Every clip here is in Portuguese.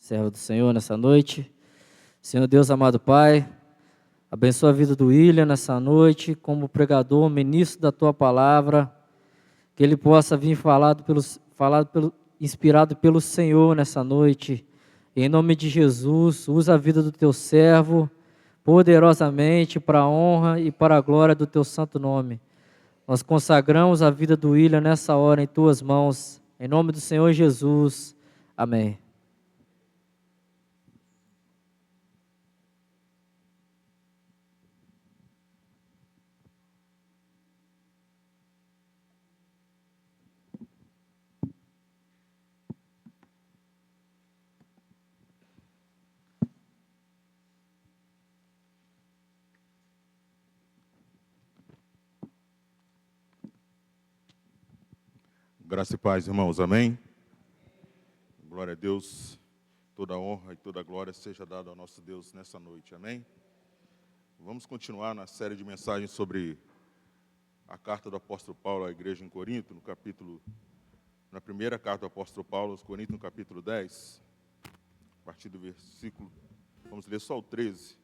servo do Senhor nessa noite. Senhor Deus, amado Pai, abençoa a vida do William nessa noite, como pregador, ministro da Tua Palavra, que ele possa vir inspirado pelo Senhor nessa noite. Em nome de Jesus, usa a vida do Teu servo poderosamente para a honra e para a glória do Teu santo nome. Nós consagramos a vida do William nessa hora em Tuas mãos, em nome do Senhor Jesus. Amém. Graça e paz, irmãos, amém? Glória a Deus, toda honra e toda glória seja dada ao nosso Deus nessa noite, amém? Vamos continuar na série de mensagens sobre a carta do apóstolo Paulo à igreja em Corinto, na primeira carta do apóstolo Paulo aos Coríntios, no capítulo 10, a partir do versículo, vamos ler só o 13.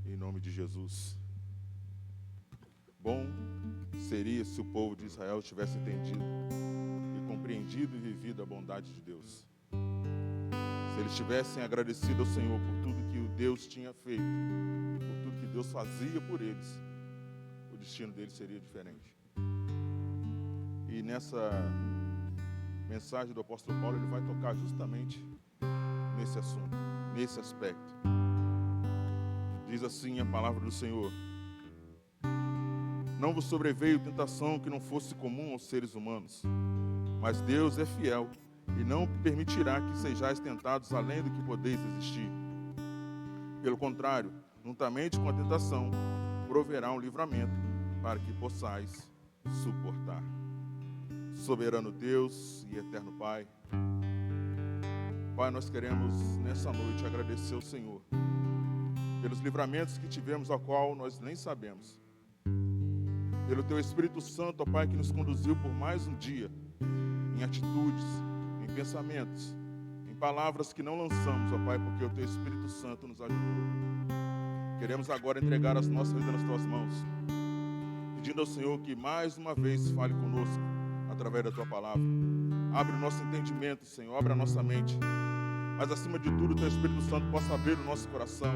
Em nome de Jesus. Bom seria se o povo de Israel tivesse entendido e compreendido e vivido a bondade de Deus. Se eles tivessem agradecido ao Senhor por tudo que o Deus tinha feito, por tudo que Deus fazia por eles, o destino deles seria diferente. E nessa mensagem do apóstolo Paulo, ele vai tocar justamente nesse assunto, nesse aspecto. Diz assim a palavra do Senhor: não vos sobreveio tentação que não fosse comum aos seres humanos, mas Deus é fiel e não permitirá que sejais tentados além do que podeis resistir. Pelo contrário, juntamente com a tentação, proverá um livramento para que possais suportar. Soberano Deus e eterno Pai, Pai, nós queremos nessa noite agradecer ao Senhor pelos livramentos que tivemos, ao qual nós nem sabemos. Pelo Teu Espírito Santo, ó Pai, que nos conduziu por mais um dia, em atitudes, em pensamentos, em palavras que não lançamos, ó Pai, porque o Teu Espírito Santo nos ajudou. Queremos agora entregar as nossas vidas nas Tuas mãos, pedindo ao Senhor que mais uma vez fale conosco, através da Tua palavra. Abre o nosso entendimento, Senhor, abre a nossa mente, mas acima de tudo o Teu Espírito Santo possa abrir o nosso coração,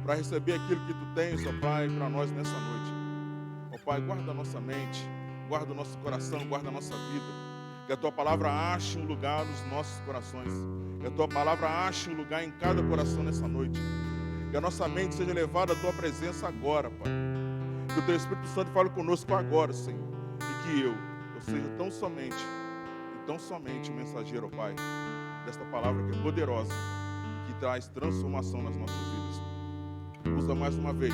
para receber aquilo que Tu tens, ó Pai, para nós nessa noite. Ó Pai, guarda a nossa mente, guarda o nosso coração, guarda a nossa vida. Que a Tua palavra ache um lugar nos nossos corações. Que a Tua palavra ache um lugar em cada coração nessa noite. Que a nossa mente seja levada à Tua presença agora, Pai. Que o Teu Espírito Santo fale conosco agora, Senhor. E que eu seja tão somente o mensageiro, ó Pai, desta palavra que é poderosa e que traz transformação nas nossas vidas. Usa mais uma vez,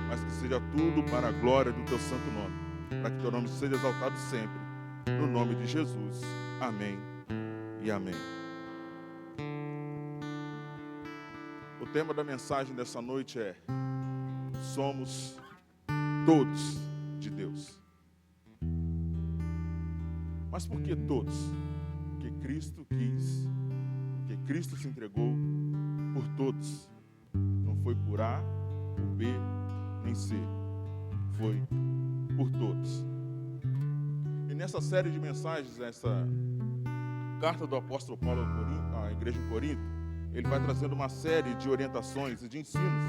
mas que seja tudo para a glória do Teu santo nome, para que Teu nome seja exaltado sempre, no nome de Jesus. Amém e amém. O tema da mensagem dessa noite é: somos todos de Deus. Mas por que todos? Porque Cristo quis, porque Cristo se entregou por todos. Não foi por A, por B, nem C, foi por todos. E nessa série de mensagens, essa carta do apóstolo Paulo à igreja em Corinto, ele vai trazendo uma série de orientações e de ensinos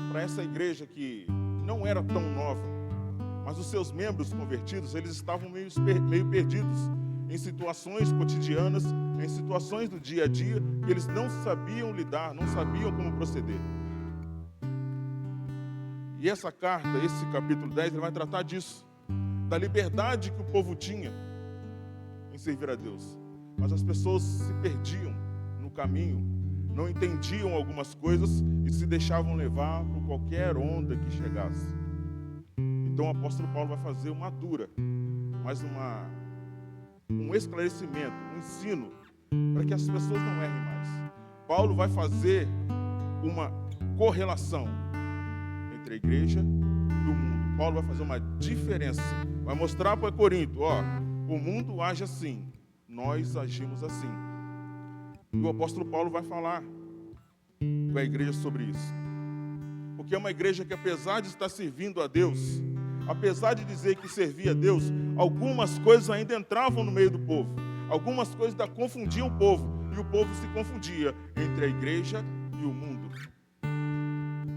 para essa igreja que não era tão nova, mas os seus membros convertidos, eles estavam meio perdidos em situações cotidianas, em situações do dia a dia, que eles não sabiam lidar, não sabiam como proceder. E essa carta, esse capítulo 10, ele vai tratar disso, da liberdade que o povo tinha em servir a Deus. Mas as pessoas se perdiam no caminho, não entendiam algumas coisas e se deixavam levar por qualquer onda que chegasse. Então o apóstolo Paulo vai fazer uma dura, mas um esclarecimento, um ensino, para que as pessoas não errem mais. Paulo vai fazer uma correlação entre a igreja e o mundo. Paulo vai fazer uma diferença, vai mostrar para Corinto, ó, o mundo age assim, nós agimos assim. E o apóstolo Paulo vai falar com a igreja sobre isso. Porque é uma igreja que, apesar de estar servindo a Deus, apesar de dizer que servia a Deus, algumas coisas ainda entravam no meio do povo. Algumas coisas ainda confundiam o povo. E o povo se confundia entre a igreja e o mundo.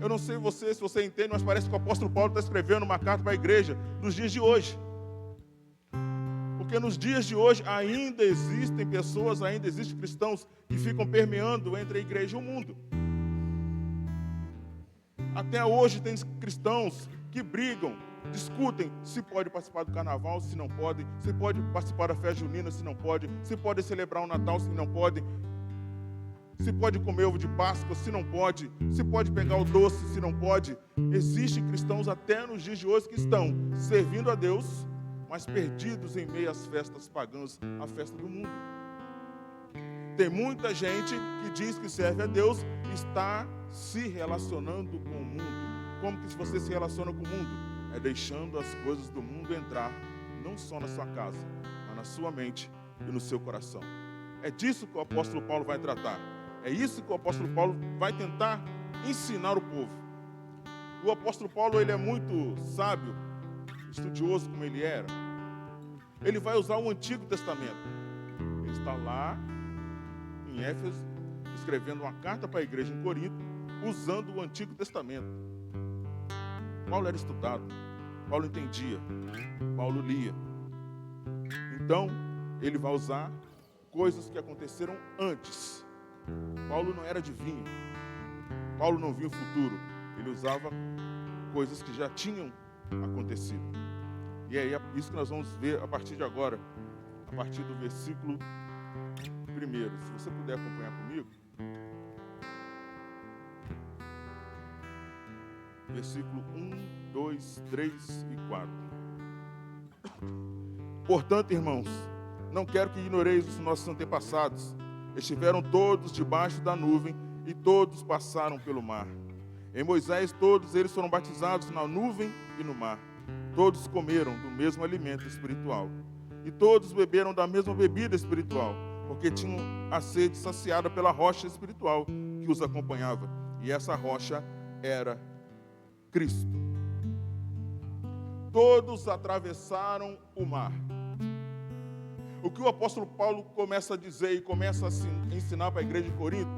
Eu não sei se você entende, mas parece que o apóstolo Paulo está escrevendo uma carta para a igreja nos dias de hoje. Porque nos dias de hoje ainda existem pessoas, ainda existem cristãos que ficam permeando entre a igreja e o mundo. Até hoje tem cristãos que brigam, discutem se pode participar do carnaval, se não pode, se pode participar da festa junina, se não pode, se pode celebrar o Natal, se não pode, se pode comer ovo de Páscoa, se não pode, se pode pegar o doce, se não pode. Existem cristãos até nos dias de hoje que estão servindo a Deus, mas perdidos em meio às festas pagãs, a festa do mundo. Tem muita gente que diz que serve a Deus e está se relacionando com o mundo. Como que você se relaciona com o mundo? É deixando as coisas do mundo entrar, não só na sua casa, mas na sua mente e no seu coração. É disso que o apóstolo Paulo vai tratar. É isso que o apóstolo Paulo vai tentar ensinar o povo. O apóstolo Paulo, ele é muito sábio, estudioso como ele era. Ele vai usar o Antigo Testamento. Ele está lá em Éfeso, escrevendo uma carta para a igreja em Corinto, usando o Antigo Testamento. Paulo era estudado, Paulo entendia, Paulo lia. Então, ele vai usar coisas que aconteceram antes. Paulo não era adivinho, Paulo não via o futuro, ele usava coisas que já tinham acontecido. E é isso que nós vamos ver a partir de agora, a partir do versículo 1. Se você puder acompanhar comigo. Versículo 1, 2, 3 e 4. Portanto, irmãos, não quero que ignoreis os nossos antepassados. Estiveram todos debaixo da nuvem e todos passaram pelo mar. Em Moisés, todos eles foram batizados na nuvem e no mar. Todos comeram do mesmo alimento espiritual. E todos beberam da mesma bebida espiritual, porque tinham a sede saciada pela rocha espiritual que os acompanhava. E essa rocha era Cristo. Todos atravessaram o mar. O que o apóstolo Paulo começa a dizer e começa a ensinar para a igreja de Corinto,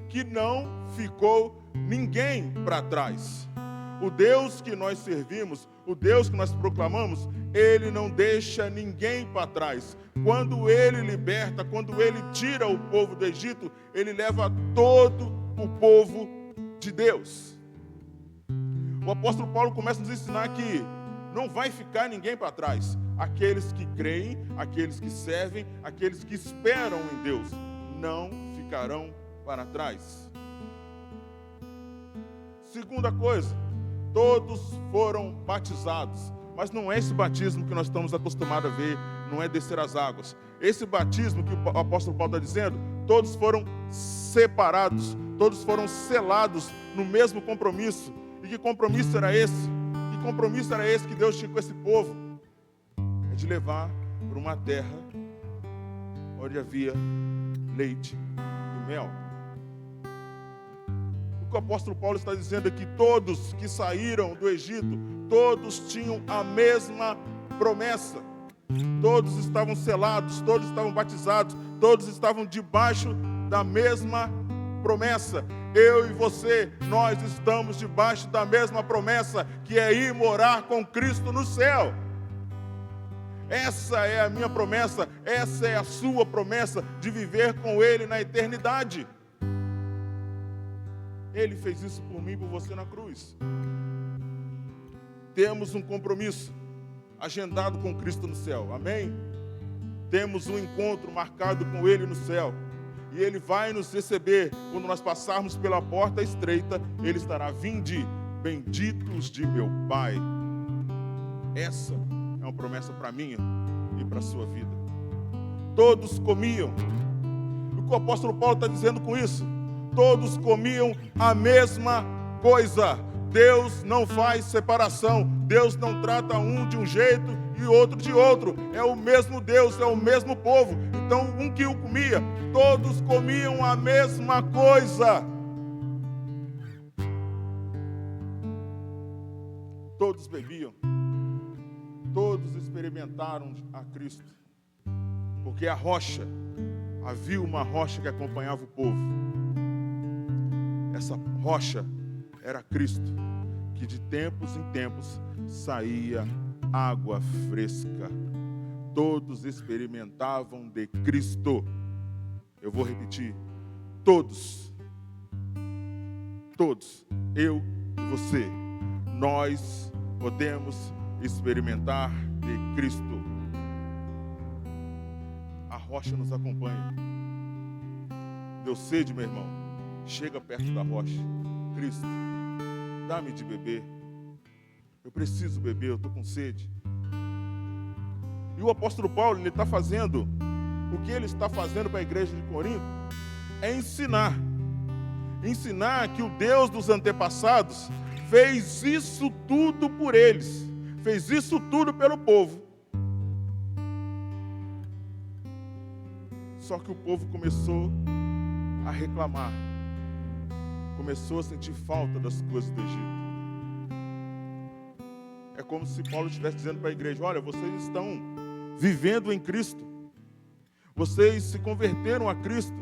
que não ficou ninguém para trás. O Deus que nós servimos, o Deus que nós proclamamos, Ele não deixa ninguém para trás. Quando Ele liberta, quando Ele tira o povo do Egito, Ele leva todo o povo de Deus. O apóstolo Paulo começa a nos ensinar que não vai ficar ninguém para trás. Aqueles que creem, aqueles que servem, aqueles que esperam em Deus, não ficarão para trás. Segunda coisa, todos foram batizados. Mas não é esse batismo que nós estamos acostumados a ver, não é descer as águas. Esse batismo que o apóstolo Paulo está dizendo, todos foram separados, todos foram selados no mesmo compromisso. E que compromisso era esse? Que compromisso era esse que Deus tinha com esse povo? É de levar para uma terra onde havia leite e mel. O que o apóstolo Paulo está dizendo é que todos que saíram do Egito, todos tinham a mesma promessa. Todos estavam selados, todos estavam batizados, todos estavam debaixo da mesma promessa. Eu e você, nós estamos debaixo da mesma promessa, que é ir morar com Cristo no céu. Essa é a minha promessa, essa é a sua promessa, de viver com Ele na eternidade. Ele fez isso por mim e por você na cruz. Temos um compromisso agendado com Cristo no céu, amém? Temos um encontro marcado com Ele no céu. E Ele vai nos receber quando nós passarmos pela porta estreita. Ele estará: vinde, benditos de meu Pai. Essa é uma promessa para mim e para a sua vida. Todos comiam. O que o apóstolo Paulo está dizendo com isso? Todos comiam a mesma coisa. Deus não faz separação. Deus não trata um de um jeito e outro de outro. É o mesmo Deus, é o mesmo povo. Então, um que o comia, todos comiam a mesma coisa. Todos bebiam. Todos experimentaram a Cristo. Porque a rocha, havia uma rocha que acompanhava o povo. Essa rocha era Cristo, que de tempos em tempos saía água fresca. Todos experimentavam de Cristo. Eu vou repetir. Todos, eu e você, nós podemos experimentar de Cristo. A rocha nos acompanha. Deu sede, meu irmão? Chega perto da rocha. Cristo, dá-me de beber. Eu preciso beber, eu estou com sede. E o apóstolo Paulo, ele está fazendo, o que ele está fazendo para a igreja de Corinto, é ensinar. Ensinar que o Deus dos antepassados fez isso tudo por eles. Fez isso tudo pelo povo. Só que o povo começou a reclamar. Começou a sentir falta das coisas do Egito. É como se Paulo estivesse dizendo para a igreja: olha, vocês estão vivendo em Cristo. Vocês se converteram a Cristo.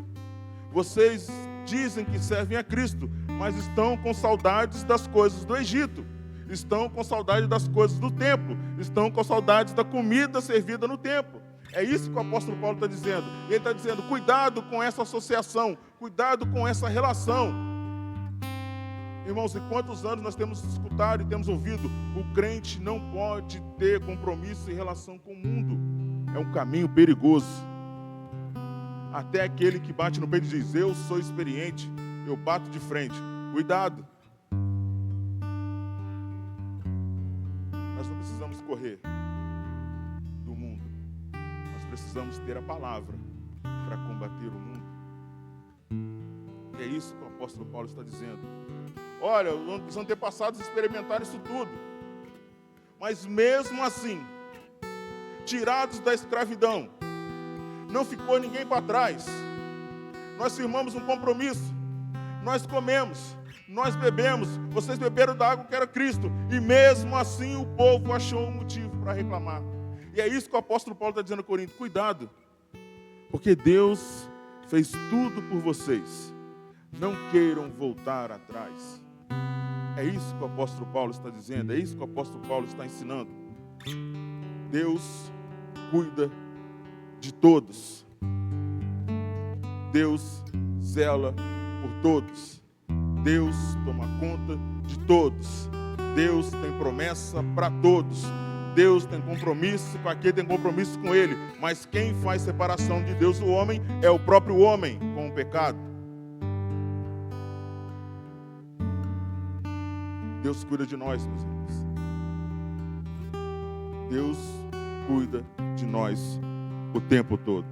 Vocês dizem que servem a Cristo, mas estão com saudades das coisas do Egito. Estão com saudade das coisas do templo. Estão com saudades da comida servida no templo. É isso que o apóstolo Paulo está dizendo. Ele está dizendo: cuidado com essa associação. Cuidado com essa relação. Irmãos, e quantos anos nós temos escutado e temos ouvido? O crente não pode ter compromisso em relação com o mundo. É um caminho perigoso. Até aquele que bate no peito e diz: eu sou experiente, eu bato de frente. Cuidado. Nós não precisamos correr do mundo. Nós precisamos ter a palavra para combater o mundo. E é isso que o apóstolo Paulo está dizendo. Olha, os antepassados experimentaram isso tudo. Mas mesmo assim, tirados da escravidão, não ficou ninguém para trás. Nós firmamos um compromisso. Nós comemos, nós bebemos. Vocês beberam da água que era Cristo. E mesmo assim o povo achou um motivo para reclamar. E é isso que o apóstolo Paulo está dizendo a Corinto. Cuidado, porque Deus fez tudo por vocês. Não queiram voltar atrás. É isso que o apóstolo Paulo está dizendo. É isso que o apóstolo Paulo está ensinando. Deus cuida de todos. Deus zela por todos. Deus toma conta de todos. Deus tem promessa para todos. Deus tem compromisso com aquele que tem compromisso com Ele. Mas quem faz separação de Deus e o homem é o próprio homem com o pecado. Deus cuida de nós, meus irmãos. Deus cuida de nós o tempo todo.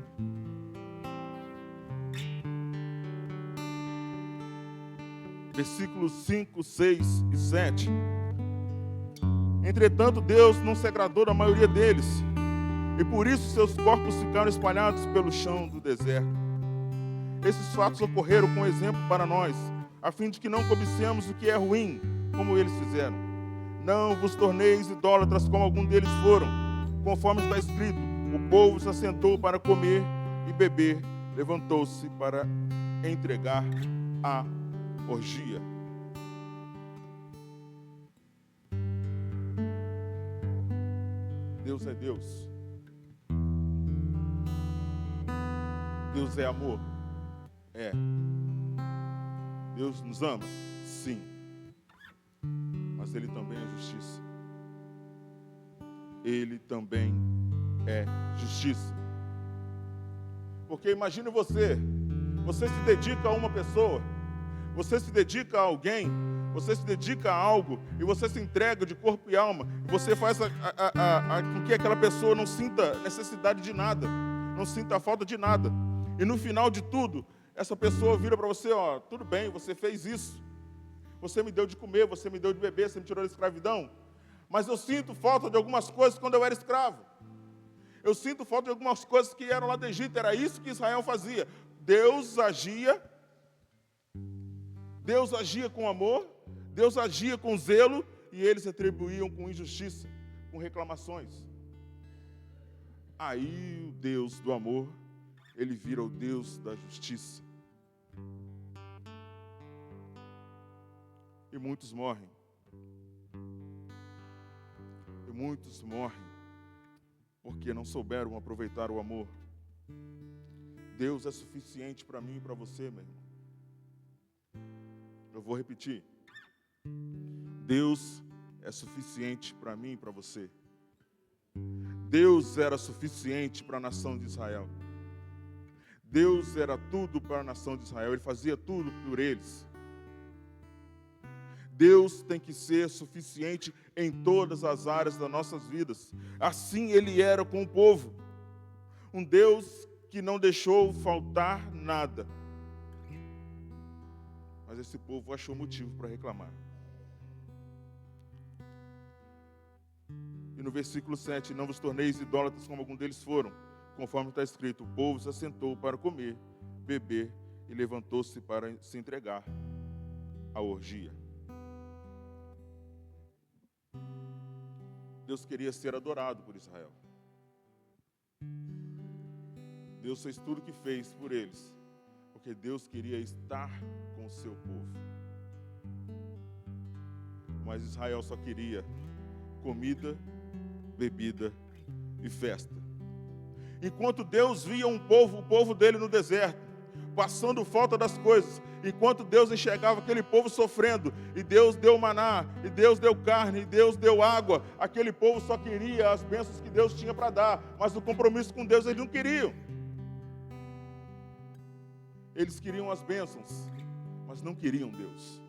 Versículos 5, 6 e 7. Entretanto, Deus não se agradou da maioria deles, e por isso seus corpos ficaram espalhados pelo chão do deserto. Esses fatos ocorreram com exemplo para nós, a fim de que não cobicemos o que é ruim, como eles fizeram. Não vos torneis idólatras como algum deles foram. Conforme está escrito: o povo se assentou para comer e beber, levantou-se para entregar a orgia. Deus é Deus. Deus é amor. É. Deus nos ama? Sim. Mas Ele também é justiça. Ele também é justiça. Porque imagine você se dedica a uma pessoa, você se dedica a alguém, você se dedica a algo, e você se entrega de corpo e alma, e você faz com que aquela pessoa não sinta necessidade de nada, não sinta falta de nada. E no final de tudo, essa pessoa vira para você: ó, tudo bem, você fez isso, você me deu de comer, você me deu de beber, você me tirou da escravidão. Mas eu sinto falta de algumas coisas quando eu era escravo. Eu sinto falta de algumas coisas que eram lá do Egito. Era isso que Israel fazia. Deus agia com amor, Deus agia com zelo, e eles retribuíam com injustiça, com reclamações. Aí o Deus do amor, ele vira o Deus da justiça. E muitos morrem. E muitos morrem porque não souberam aproveitar o amor. Deus é suficiente para mim e para você, meu irmão. Eu vou repetir. Deus é suficiente para mim e para você. Deus era suficiente para a nação de Israel. Deus era tudo para a nação de Israel. Ele fazia tudo por eles. Deus tem que ser suficiente em todas as áreas das nossas vidas. Assim Ele era com o povo. Um Deus que não deixou faltar nada. Mas esse povo achou motivo para reclamar. E no versículo 7, não vos torneis idólatras como algum deles foram, conforme está escrito, o povo se assentou para comer, beber e levantou-se para se entregar à orgia. Deus queria ser adorado por Israel. Deus fez tudo o que fez por eles, porque Deus queria estar com o seu povo. Mas Israel só queria comida, bebida e festa. Enquanto Deus via o povo dele no deserto, passando falta das coisas, enquanto Deus enxergava aquele povo sofrendo, e Deus deu maná, e Deus deu carne, e Deus deu água, aquele povo só queria as bênçãos que Deus tinha para dar, mas o compromisso com Deus eles não queriam. Eles queriam as bênçãos, mas não queriam Deus.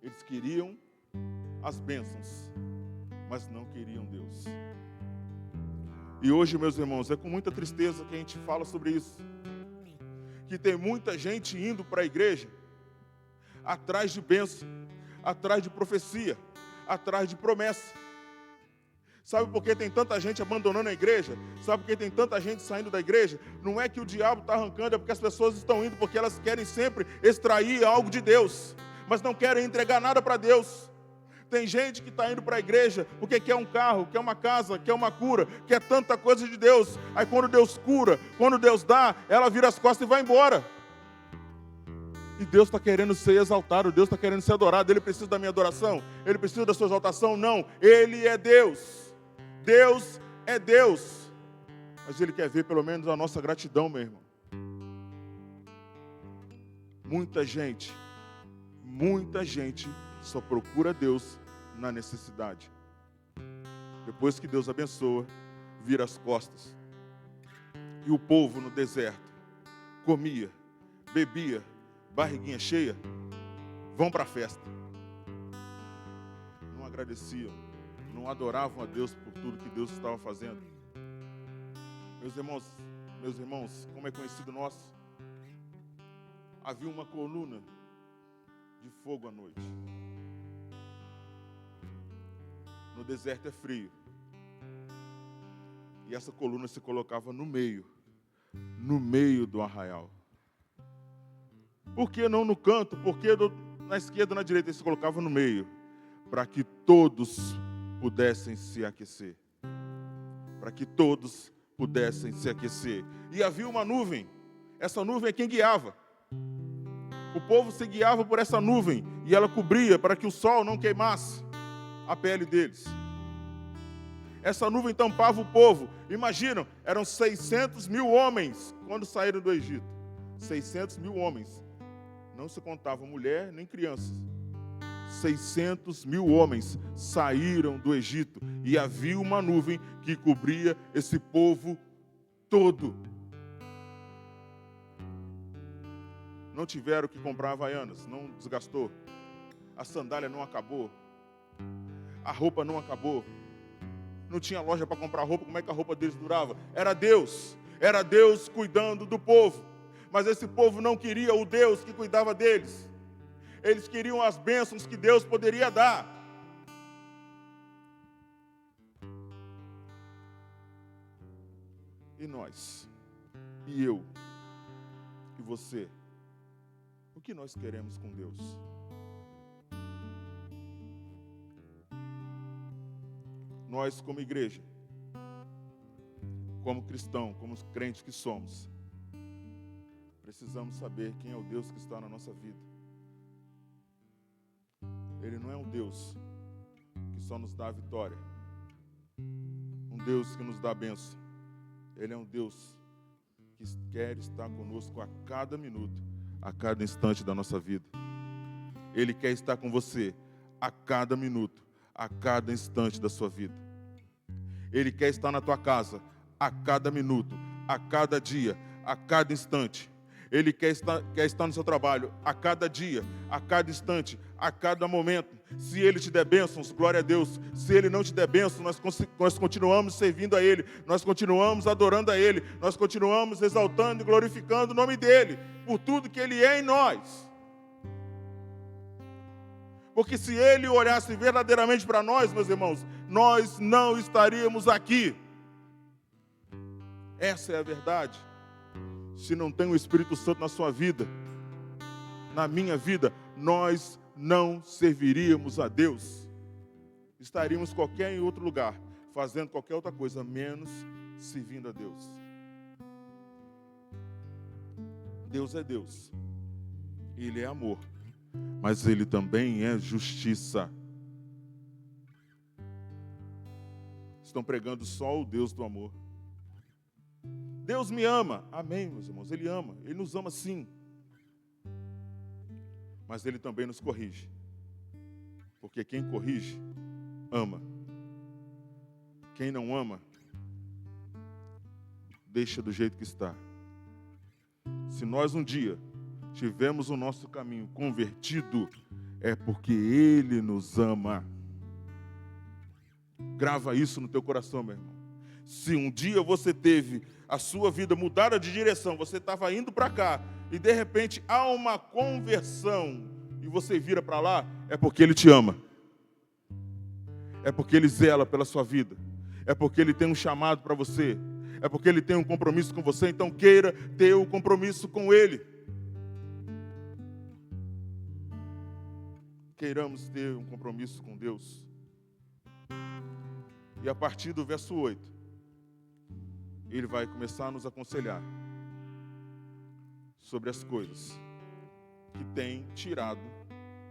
Eles queriam as bênçãos, mas não queriam Deus. E hoje, meus irmãos, é com muita tristeza que a gente fala sobre isso. Que tem muita gente indo para a igreja atrás de bênção, atrás de profecia, atrás de promessa. Sabe por que tem tanta gente abandonando a igreja? Sabe por que tem tanta gente saindo da igreja? Não é que o diabo está arrancando, é porque as pessoas estão indo porque elas querem sempre extrair algo de Deus, mas não querem entregar nada para Deus. Tem gente que está indo para a igreja porque quer um carro, quer uma casa, quer uma cura, quer tanta coisa de Deus. Aí quando Deus cura, quando Deus dá, ela vira as costas e vai embora. E Deus está querendo ser exaltado, Deus está querendo ser adorado. Ele precisa da minha adoração? Ele precisa da sua exaltação? Não, Ele é Deus. Deus é Deus. Mas Ele quer ver pelo menos a nossa gratidão, meu irmão. Muita gente só procura Deus na necessidade. Depois que Deus abençoa, vira as costas. E o povo no deserto comia, bebia, barriguinha cheia, vão para a festa. Não agradeciam, não adoravam a Deus por tudo que Deus estava fazendo. Meus irmãos, como é conhecido nosso, havia uma coluna de fogo à noite. No deserto é frio. E essa coluna se colocava no meio do arraial. Por que não no canto? Por que na esquerda ou na direita? Ele se colocava no meio, para que todos pudessem se aquecer. Para que todos pudessem se aquecer. E havia uma nuvem. Essa nuvem é quem guiava. O povo se guiava por essa nuvem, e ela cobria para que o sol não queimasse a pele deles. Essa nuvem tampava o povo. Imaginam, eram 600 mil homens quando saíram do Egito. 600 mil homens. Não se contava mulher nem crianças. 600 mil homens saíram do Egito. E havia uma nuvem que cobria esse povo todo. Não tiveram que comprar havaianas, não desgastou. A sandália não acabou. A roupa não acabou. Não tinha loja para comprar roupa, como é que a roupa deles durava? Era Deus cuidando do povo. Mas esse povo não queria o Deus que cuidava deles. Eles queriam as bênçãos que Deus poderia dar. E nós? E eu? E você? O que nós queremos com Deus? Nós, como igreja, como cristão, como crentes que somos, precisamos saber quem é o Deus que está na nossa vida. Ele não é um Deus que só nos dá a vitória, um Deus que nos dá a bênção. Ele é um Deus que quer estar conosco a cada minuto, a cada instante da nossa vida. Ele quer estar com você a cada minuto, a cada instante da sua vida. Ele quer estar na tua casa a cada minuto, a cada dia, a cada instante. Ele quer estar no seu trabalho a cada dia, a cada instante, a cada momento. Se Ele te der bênçãos, glória a Deus. Se Ele não te der bênçãos, nós continuamos servindo a Ele, nós continuamos adorando a Ele, nós continuamos exaltando e glorificando o nome dEle, por tudo que Ele é em nós. Porque se Ele olhasse verdadeiramente para nós, meus irmãos, nós não estaríamos aqui. Essa é a verdade. Se não tem o Espírito Santo na sua vida, na minha vida, nós não serviríamos a Deus. Estaríamos qualquer em outro lugar, fazendo qualquer outra coisa, menos servindo a Deus. Deus é Deus. Ele é amor. Mas Ele também é justiça. Estão pregando só o Deus do amor. Deus me ama. Amém, meus irmãos. Ele ama. Ele nos ama sim. Mas Ele também nos corrige. Porque quem corrige, ama. Quem não ama, deixa do jeito que está. Se nós um dia tivermos o nosso caminho convertido, é porque Ele nos ama. Grava isso no teu coração, meu irmão. Se um dia você teve a sua vida mudada de direção, você estava indo para cá, e de repente há uma conversão, e você vira para lá, é porque Ele te ama. É porque Ele zela pela sua vida. É porque Ele tem um chamado para você. É porque Ele tem um compromisso com você, então queira ter o compromisso com Ele. Queiramos ter um compromisso com Deus. E a partir do verso 8, Ele vai começar a nos aconselhar sobre as coisas que têm tirado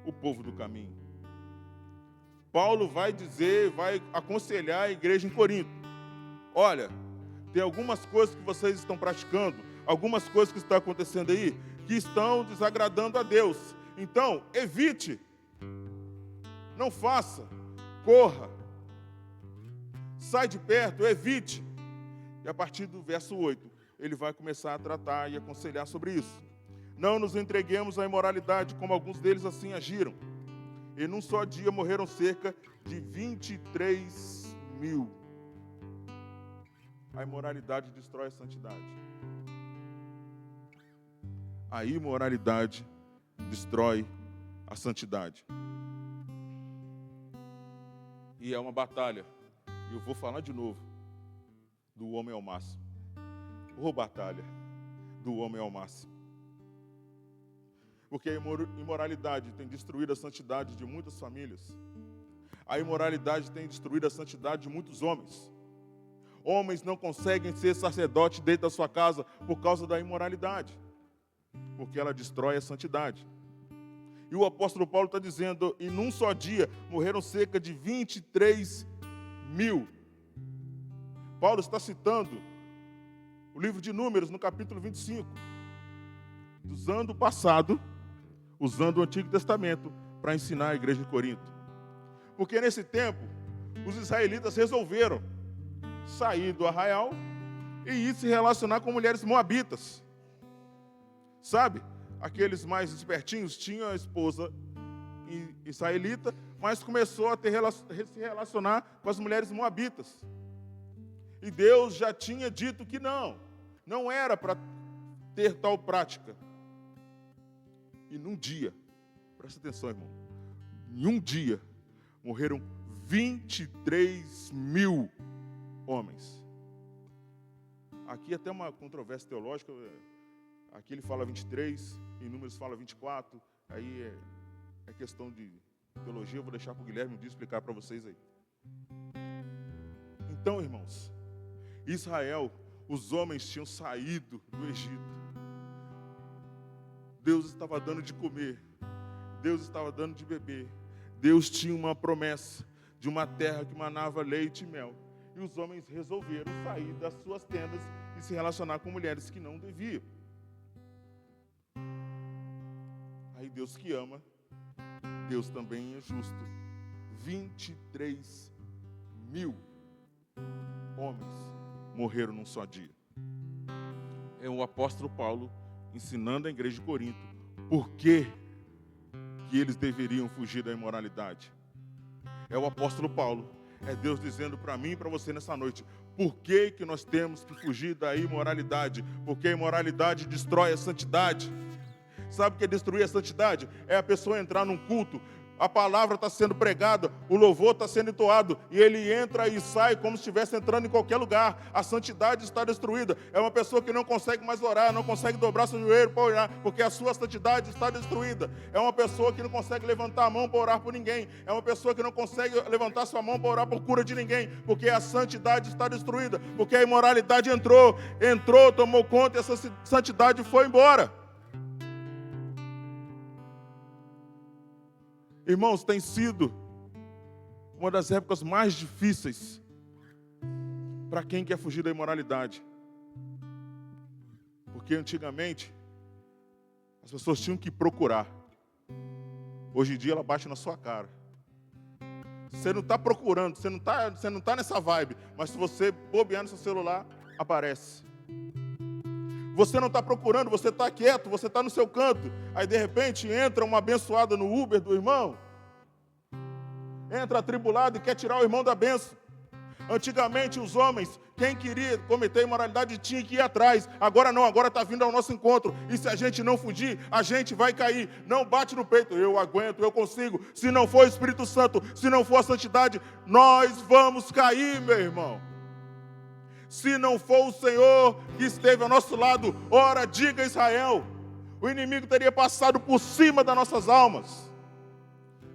o povo do caminho. Paulo vai dizer, vai aconselhar a igreja em Corinto. Olha, tem algumas coisas que vocês estão praticando, algumas coisas que estão acontecendo aí, que estão desagradando a Deus. Então, evite. Não faça. Corra. Sai de perto, evite. E a partir do verso 8, ele vai começar a tratar e aconselhar sobre isso. Não nos entreguemos à imoralidade, como alguns deles assim agiram. E num só dia morreram cerca de 23 mil. A imoralidade destrói a santidade. A imoralidade destrói a santidade. E é uma batalha. E eu vou falar de novo do homem ao máximo. Ô batalha do homem ao máximo. Porque a imoralidade tem destruído a santidade de muitas famílias. A imoralidade tem destruído a santidade de muitos homens. Homens não conseguem ser sacerdote dentro da sua casa por causa da imoralidade. Porque ela destrói a santidade. E o apóstolo Paulo está dizendo, e num só dia morreram cerca de 23 mil. Paulo está citando o livro de Números, no capítulo 25. Usando o passado, usando o Antigo Testamento para ensinar a igreja de Corinto. Porque nesse tempo, os israelitas resolveram sair do arraial e ir se relacionar com mulheres moabitas. Sabe? Aqueles mais espertinhos tinham a esposa israelita, mas começou a se relacionar com as mulheres moabitas. E Deus já tinha dito que não era para ter tal prática. E num dia, presta atenção, irmão. Em um dia, morreram 23 mil homens. Aqui até uma controvérsia teológica. Aqui ele fala 23, em Números fala 24. Aí é questão de teologia, eu vou deixar para o Guilherme um dia explicar para vocês aí. Então, irmãos, Israel, os homens tinham saído do Egito. Deus estava dando de comer, Deus estava dando de beber. Deus tinha uma promessa de uma terra que manava leite e mel. E os homens resolveram sair das suas tendas e se relacionar com mulheres que não deviam. Aí Deus que ama, Deus também é justo. 23 mil homens morreram num só dia. É o apóstolo Paulo ensinando a igreja de Corinto por que eles deveriam fugir da imoralidade. É o apóstolo Paulo, é Deus dizendo para mim e para você nessa noite, por que nós temos que fugir da imoralidade? Porque a imoralidade destrói a santidade. Sabe o que é destruir a santidade? É a pessoa entrar num culto, a palavra está sendo pregada, o louvor está sendo entoado, e ele entra e sai como se estivesse entrando em qualquer lugar. A santidade está destruída. É uma pessoa que não consegue mais orar, não consegue dobrar seu joelho para orar, porque a sua santidade está destruída. É uma pessoa que não consegue levantar a mão para orar por ninguém. É uma pessoa que não consegue levantar sua mão para orar por cura de ninguém, porque a santidade está destruída, porque a imoralidade entrou, tomou conta e essa santidade foi embora. Irmãos, tem sido uma das épocas mais difíceis para quem quer fugir da imoralidade. Porque antigamente as pessoas tinham que procurar. Hoje em dia ela bate na sua cara. Você não está procurando, você não tá nessa vibe, mas se você bobear no seu celular, aparece. Você não está procurando, você está quieto, você está no seu canto. Aí de repente entra uma abençoada no Uber do irmão. Entra atribulado e quer tirar o irmão da bênção. Antigamente os homens, quem queria cometer imoralidade tinha que ir atrás. Agora não, agora está vindo ao nosso encontro. E se a gente não fugir, a gente vai cair. Não bate no peito, eu aguento, eu consigo. Se não for o Espírito Santo, se não for a santidade, nós vamos cair, meu irmão. Se não for o Senhor que esteve ao nosso lado, ora, diga Israel, o inimigo teria passado por cima das nossas almas.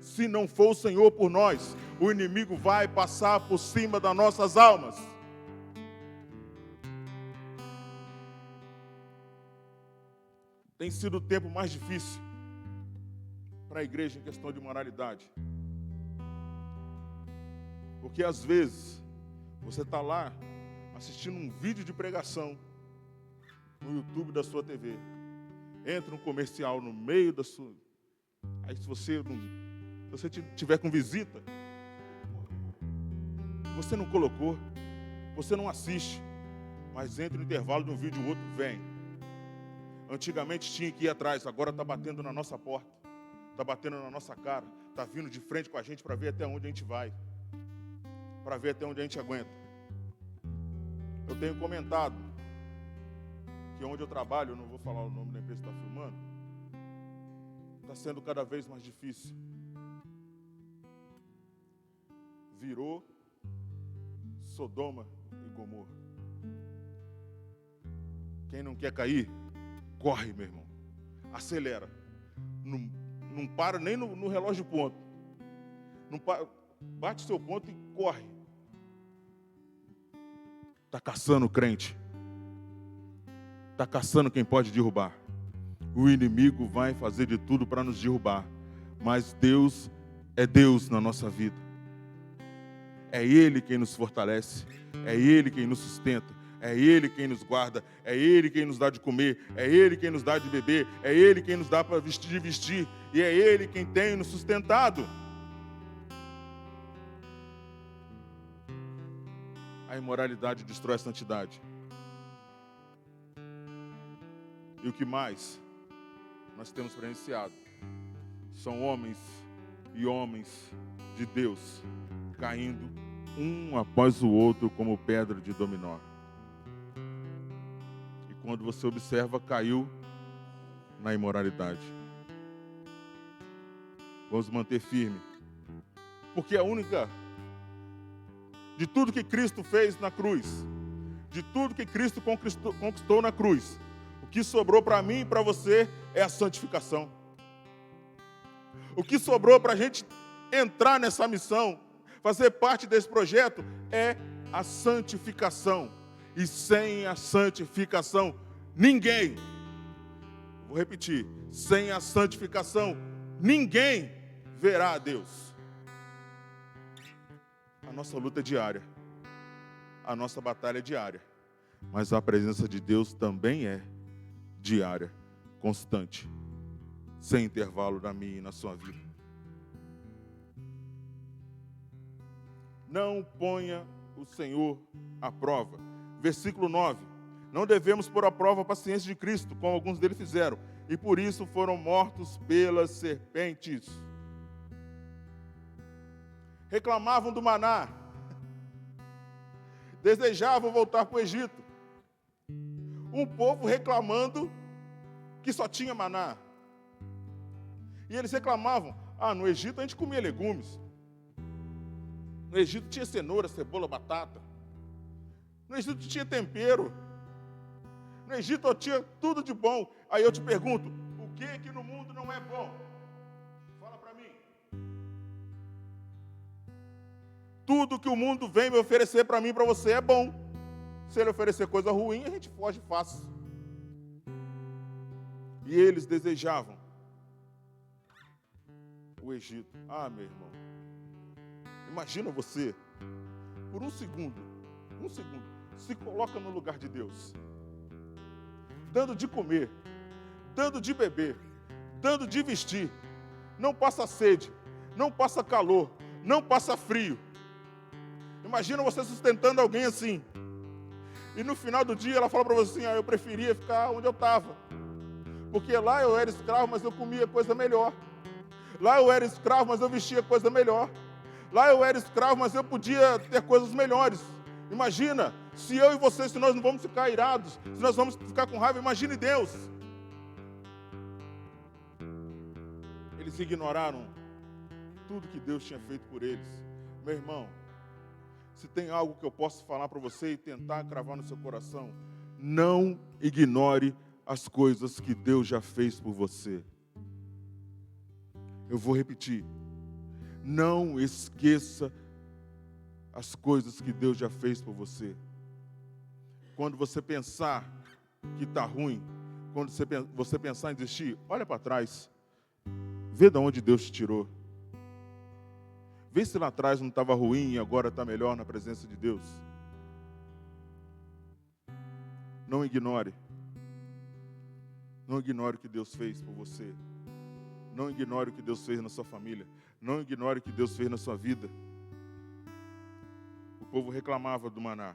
Se não for o Senhor por nós, o inimigo vai passar por cima das nossas almas. Tem sido o tempo mais difícil para a igreja em questão de moralidade. Porque às vezes, você está lá, assistindo um vídeo de pregação no YouTube da sua TV. Entra um comercial no meio da sua... Aí se você tiver com visita, você não colocou, você não assiste, mas entra no intervalo de um vídeo e o outro vem. Antigamente tinha que ir atrás, agora está batendo na nossa porta, está batendo na nossa cara, está vindo de frente com a gente para ver até onde a gente vai, para ver até onde a gente aguenta. Eu tenho comentado que onde eu trabalho, eu não vou falar o nome da empresa que está filmando, está sendo cada vez mais difícil. Virou Sodoma e Gomorra. Quem não quer cair, corre, meu irmão. Acelera. Não para nem no relógio de ponto. Não para, bate seu ponto e corre. Está caçando o crente. Está caçando quem pode derrubar. O inimigo vai fazer de tudo para nos derrubar. Mas Deus é Deus na nossa vida. É Ele quem nos fortalece. É Ele quem nos sustenta. É Ele quem nos guarda. É Ele quem nos dá de comer. É Ele quem nos dá de beber. É Ele quem nos dá para vestir. E é Ele quem tem nos sustentado. A imoralidade destrói a santidade. E o que mais nós temos presenciado são homens e homens de Deus caindo um após o outro como pedra de dominó. E quando você observa, caiu na imoralidade. Vamos manter firme. Porque a única, de tudo que Cristo fez na cruz, de tudo que Cristo conquistou na cruz, o que sobrou para mim e para você é a santificação. O que sobrou para a gente entrar nessa missão, fazer parte desse projeto, é a santificação. E sem a santificação, ninguém, vou repetir, sem a santificação, ninguém verá a Deus. A nossa luta é diária, a nossa batalha é diária, mas a presença de Deus também é diária, constante, sem intervalo na minha e na sua vida. Não ponha o Senhor à prova. Versículo 9. Não devemos pôr à prova a paciência de Cristo, como alguns deles fizeram, e por isso foram mortos pelas serpentes. Reclamavam do maná, desejavam voltar para o Egito. Um povo reclamando que só tinha maná. E eles reclamavam, no Egito a gente comia legumes. No Egito tinha cenoura, cebola, batata. No Egito tinha tempero. No Egito tinha tudo de bom. Aí eu te pergunto, o que no mundo não é bom? Fala para mim. Tudo que o mundo vem me oferecer para mim e para você é bom. Se ele oferecer coisa ruim, a gente foge fácil. E eles desejavam o Egito. Meu irmão, imagina você, por um segundo, se coloca no lugar de Deus, dando de comer, dando de beber, dando de vestir, não passa sede, não passa calor, não passa frio. Imagina você sustentando alguém assim, e no final do dia ela fala para você assim, eu preferia ficar onde eu estava, porque lá eu era escravo, mas eu comia coisa melhor. Lá eu era escravo, mas eu vestia coisa melhor. Lá eu era escravo, mas eu podia ter coisas melhores. Imagina, se eu e você, se nós não vamos ficar irados, se nós vamos ficar com raiva, imagine Deus. Eles ignoraram tudo que Deus tinha feito por eles. Meu irmão, se tem algo que eu posso falar para você e tentar cravar no seu coração, não ignore as coisas que Deus já fez por você. Eu vou repetir. Não esqueça as coisas que Deus já fez por você. Quando você pensar que está ruim, quando você pensar em desistir, olha para trás. Vê de onde Deus te tirou. Vê se lá atrás não estava ruim e agora está melhor na presença de Deus. Não ignore. Não ignore o que Deus fez por você. Não ignore o que Deus fez na sua família. Não ignore o que Deus fez na sua vida. O povo reclamava do maná.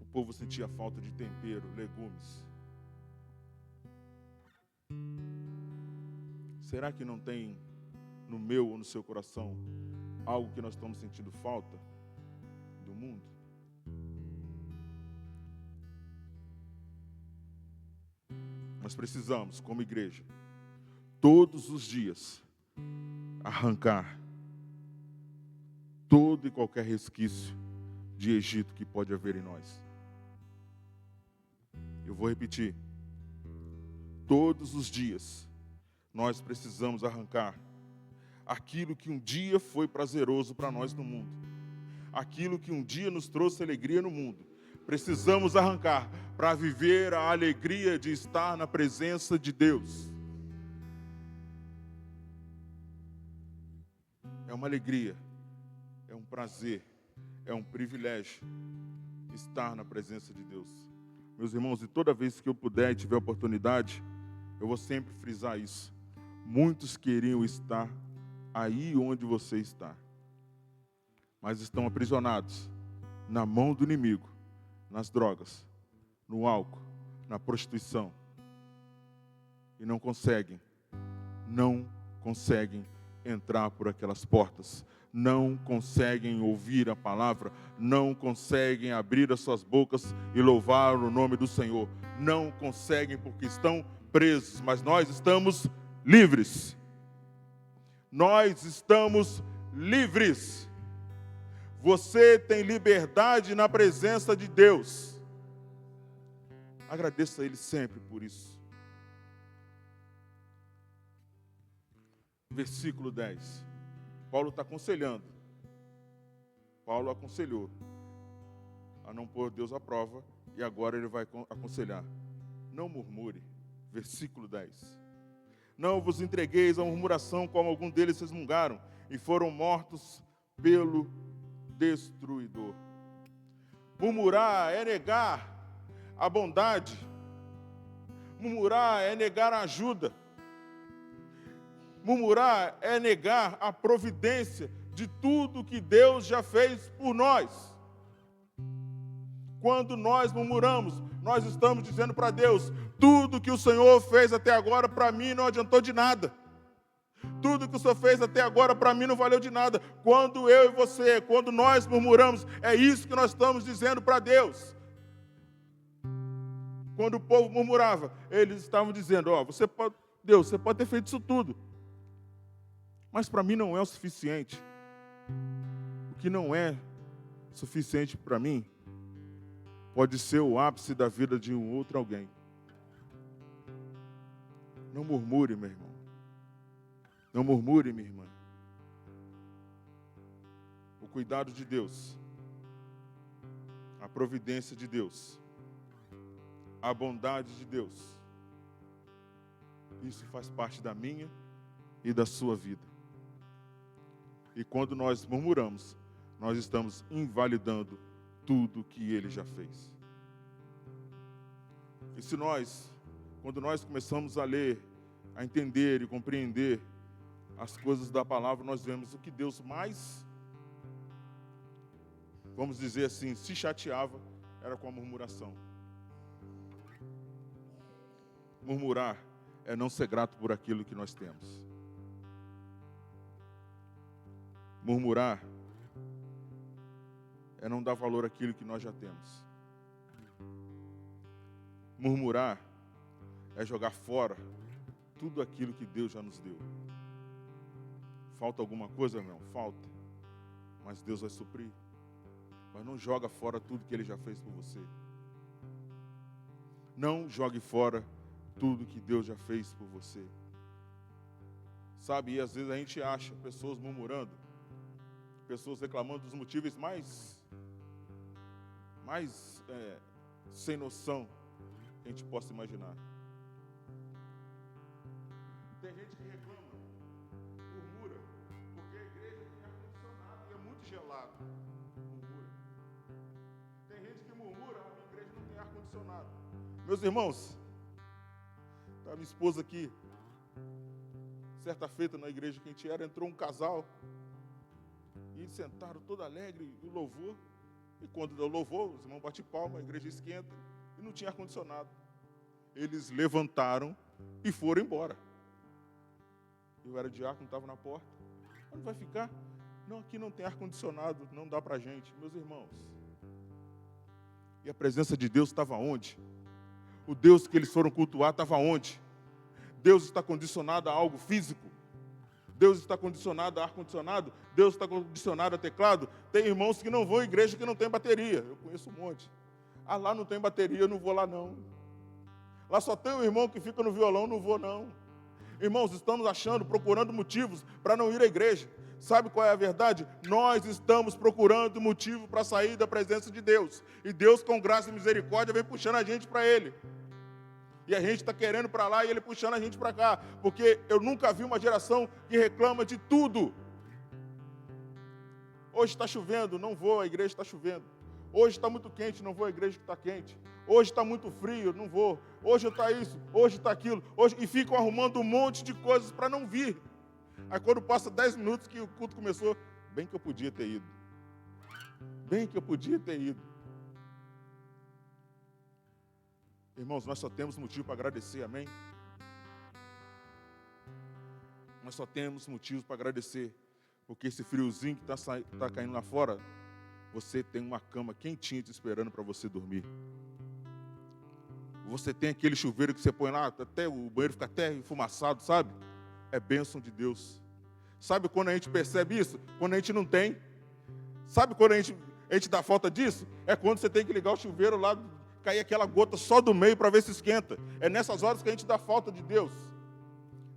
O povo sentia falta de tempero, legumes. Será que não tem no meu ou no seu coração algo que nós estamos sentindo falta do mundo? Nós precisamos, como igreja, todos os dias, arrancar todo e qualquer resquício de Egito que pode haver em nós. Eu vou repetir. Todos os dias, nós precisamos arrancar aquilo que um dia foi prazeroso para nós no mundo. Aquilo que um dia nos trouxe alegria no mundo. Precisamos arrancar para viver a alegria de estar na presença de Deus. É uma alegria, é um prazer, é um privilégio estar na presença de Deus. Meus irmãos, e toda vez que eu puder e tiver oportunidade, eu vou sempre frisar isso. Muitos queriam estar aí onde você está, mas estão aprisionados na mão do inimigo, nas drogas, no álcool, na prostituição. E não conseguem entrar por aquelas portas. Não conseguem ouvir a palavra. Não conseguem abrir as suas bocas e louvar o nome do Senhor. Não conseguem porque estão presos, mas nós estamos livres. Nós estamos livres. Você tem liberdade na presença de Deus. Agradeça a Ele sempre por isso. Versículo 10. Paulo está aconselhando. Paulo aconselhou a não pôr Deus à prova, e agora ele vai aconselhar. Não murmure. Versículo 10. Não vos entregueis à murmuração, como algum deles resmungaram, e foram mortos pelo destruidor. Murmurar é negar a bondade. Murmurar é negar a ajuda. Murmurar é negar a providência de tudo que Deus já fez por nós. Quando nós murmuramos, nós estamos dizendo para Deus: tudo que o Senhor fez até agora para mim não adiantou de nada. Tudo que o Senhor fez até agora para mim não valeu de nada. Quando eu e você, quando nós murmuramos, é isso que nós estamos dizendo para Deus. Quando o povo murmurava, eles estavam dizendo: Deus, você pode ter feito isso tudo, mas para mim não é o suficiente. O que não é suficiente para mim pode ser o ápice da vida de um outro alguém. Não murmure, meu irmão. Não murmure, minha irmã. O cuidado de Deus, a providência de Deus, a bondade de Deus, isso faz parte da minha e da sua vida. E quando nós murmuramos, nós estamos invalidando tudo que Ele já fez. E se quando nós começamos a ler, a entender e compreender as coisas da palavra, nós vemos o que Deus mais, vamos dizer assim, se chateava, era com a murmuração. Murmurar é não ser grato por aquilo que nós temos. Murmurar é não dar valor àquilo que nós já temos. Murmurar é jogar fora tudo aquilo que Deus já nos deu. Falta alguma coisa, irmão? Falta. Mas Deus vai suprir. Mas não joga fora tudo que Ele já fez por você. Não jogue fora tudo que Deus já fez por você. Sabe, e às vezes a gente acha pessoas murmurando, pessoas reclamando dos motivos mais sem noção que a gente possa imaginar. Tem gente que reclama, murmura, porque a igreja tem ar-condicionado e é muito gelado. Murmura. Tem gente que murmura, a minha igreja não tem ar-condicionado. Meus irmãos, tá minha esposa aqui, certa feita na igreja que a gente era, entrou um casal, e eles sentaram todo alegre, o louvor, e quando deu louvor, os irmãos batem palma, a igreja esquenta, e não tinha ar-condicionado. Eles levantaram e foram embora. Eu era diácono, estava na porta. Onde vai ficar? Não, aqui não tem ar-condicionado, não dá para a gente. Meus irmãos, e a presença de Deus estava onde? O Deus que eles foram cultuar estava onde? Deus está condicionado a algo físico? Deus está condicionado a ar-condicionado? Deus está condicionado a teclado? Tem irmãos que não vão à igreja que não tem bateria. Eu conheço um monte. Ah, lá não tem bateria, eu não vou lá não. Lá só tem um irmão que fica no violão, não vou não. Irmãos, estamos procurando motivos para não ir à igreja. Sabe qual é a verdade? Nós estamos procurando motivo para sair da presença de Deus. E Deus, com graça e misericórdia, vem puxando a gente para Ele. E a gente está querendo para lá e Ele puxando a gente para cá. Porque eu nunca vi uma geração que reclama de tudo. Hoje está chovendo, não vou, a igreja está chovendo. Hoje está muito quente, não vou à igreja que está quente. Hoje está muito frio, não vou. Hoje está isso, hoje está aquilo. E ficam arrumando um monte de coisas para não vir. Aí quando passa 10 minutos que o culto começou, bem que eu podia ter ido. Bem que eu podia ter ido. Irmãos, nós só temos motivo para agradecer, amém? Nós só temos motivos para agradecer. Porque esse friozinho que está caindo lá fora, você tem uma cama quentinha te esperando para você dormir. Você tem aquele chuveiro que você põe lá, até o banheiro fica até enfumaçado, sabe? É bênção de Deus. Sabe quando a gente percebe isso? Quando a gente não tem. Sabe quando a gente dá falta disso? É quando você tem que ligar o chuveiro lá, cair aquela gota só do meio para ver se esquenta. É nessas horas que a gente dá falta de Deus.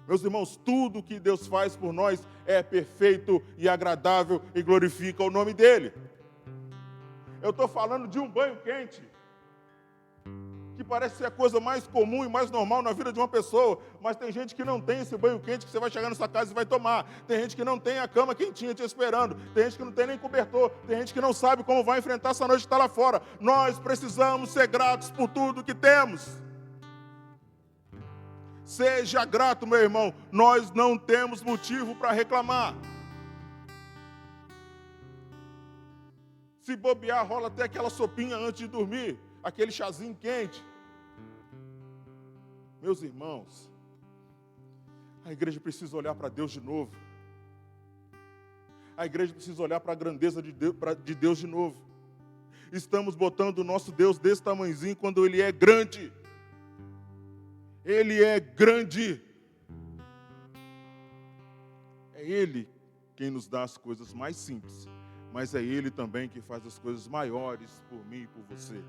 Meus irmãos, tudo que Deus faz por nós é perfeito e agradável e glorifica o nome dEle. Eu estou falando de um banho quente, que parece ser a coisa mais comum e mais normal na vida de uma pessoa, mas tem gente que não tem esse banho quente que você vai chegar na sua casa e vai tomar. Tem gente que não tem a cama quentinha te esperando. Tem gente que não tem nem cobertor. Tem gente que não sabe como vai enfrentar essa noite que está lá fora. Nós precisamos ser gratos por tudo que temos. Seja grato, meu irmão. Nós não temos motivo para reclamar. Se bobear, rola até aquela sopinha antes de dormir. Aquele chazinho quente. Meus irmãos, a igreja precisa olhar para Deus de novo. A igreja precisa olhar para a grandeza de Deus de novo. Estamos botando o nosso Deus desse tamanhozinho quando Ele é grande. Ele é grande. É Ele quem nos dá as coisas mais simples, mas é Ele também que faz as coisas maiores por mim e por você.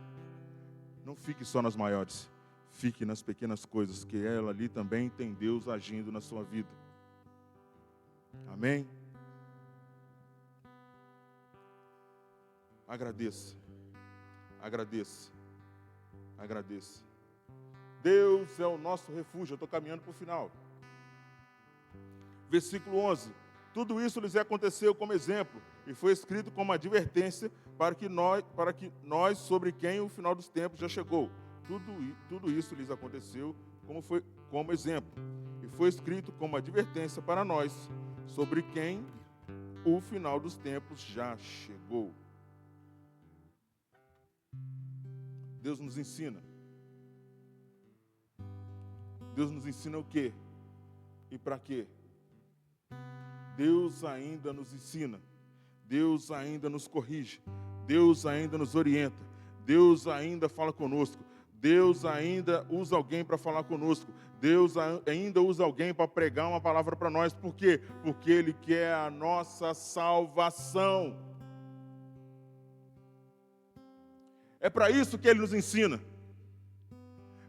Não fique só nas maiores, fique nas pequenas coisas, que ela ali também tem Deus agindo na sua vida. Amém? Agradeça, agradeça, agradeça. Deus é o nosso refúgio. Eu estou caminhando para o final. Versículo 11. Tudo isso lhes aconteceu como exemplo, e foi escrito como advertência para que nós, sobre quem o final dos tempos já chegou. Tudo isso lhes aconteceu como exemplo, e foi escrito como advertência para nós, sobre quem o final dos tempos já chegou. Deus nos ensina. Deus nos ensina o quê? E para quê? Deus ainda nos ensina, Deus ainda nos corrige, Deus ainda nos orienta, Deus ainda fala conosco, Deus ainda usa alguém para falar conosco, Deus ainda usa alguém para pregar uma palavra para nós. Por quê? Porque Ele quer a nossa salvação. É para isso que Ele nos ensina,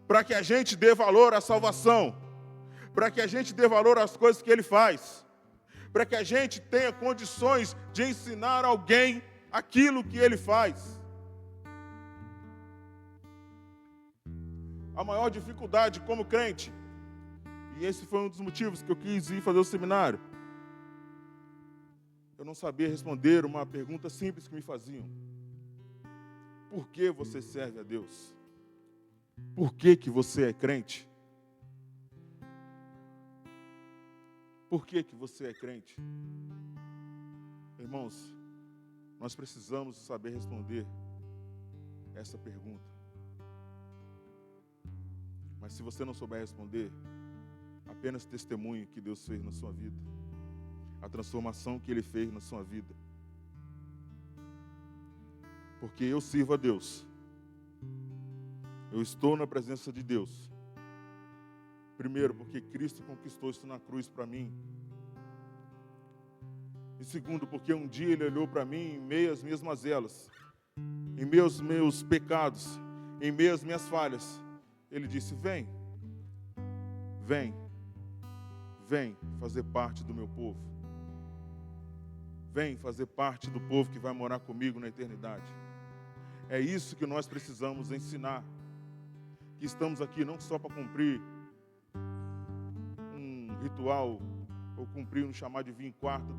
para que a gente dê valor à salvação, para que a gente dê valor às coisas que Ele faz, para que a gente tenha condições de ensinar alguém aquilo que Ele faz. A maior dificuldade como crente, e esse foi um dos motivos que eu quis ir fazer o seminário, eu não sabia responder uma pergunta simples que me faziam. Por que você serve a Deus? Por que você é crente? Por que você é crente? Irmãos, nós precisamos saber responder essa pergunta. Mas se você não souber responder, apenas testemunhe que Deus fez na sua vida, a transformação que Ele fez na sua vida. Porque eu sirvo a Deus. Eu estou na presença de Deus. Primeiro, porque Cristo conquistou isso na cruz para mim. E segundo, porque um dia Ele olhou para mim em meio às minhas mazelas, em meio aos meus pecados, em meio às minhas falhas. Ele disse: vem, vem, vem fazer parte do meu povo. Vem fazer parte do povo que vai morar comigo na eternidade. É isso que nós precisamos ensinar. Que estamos aqui não só para cumprir um ritual, ou cumprir um chamado de vir quarta e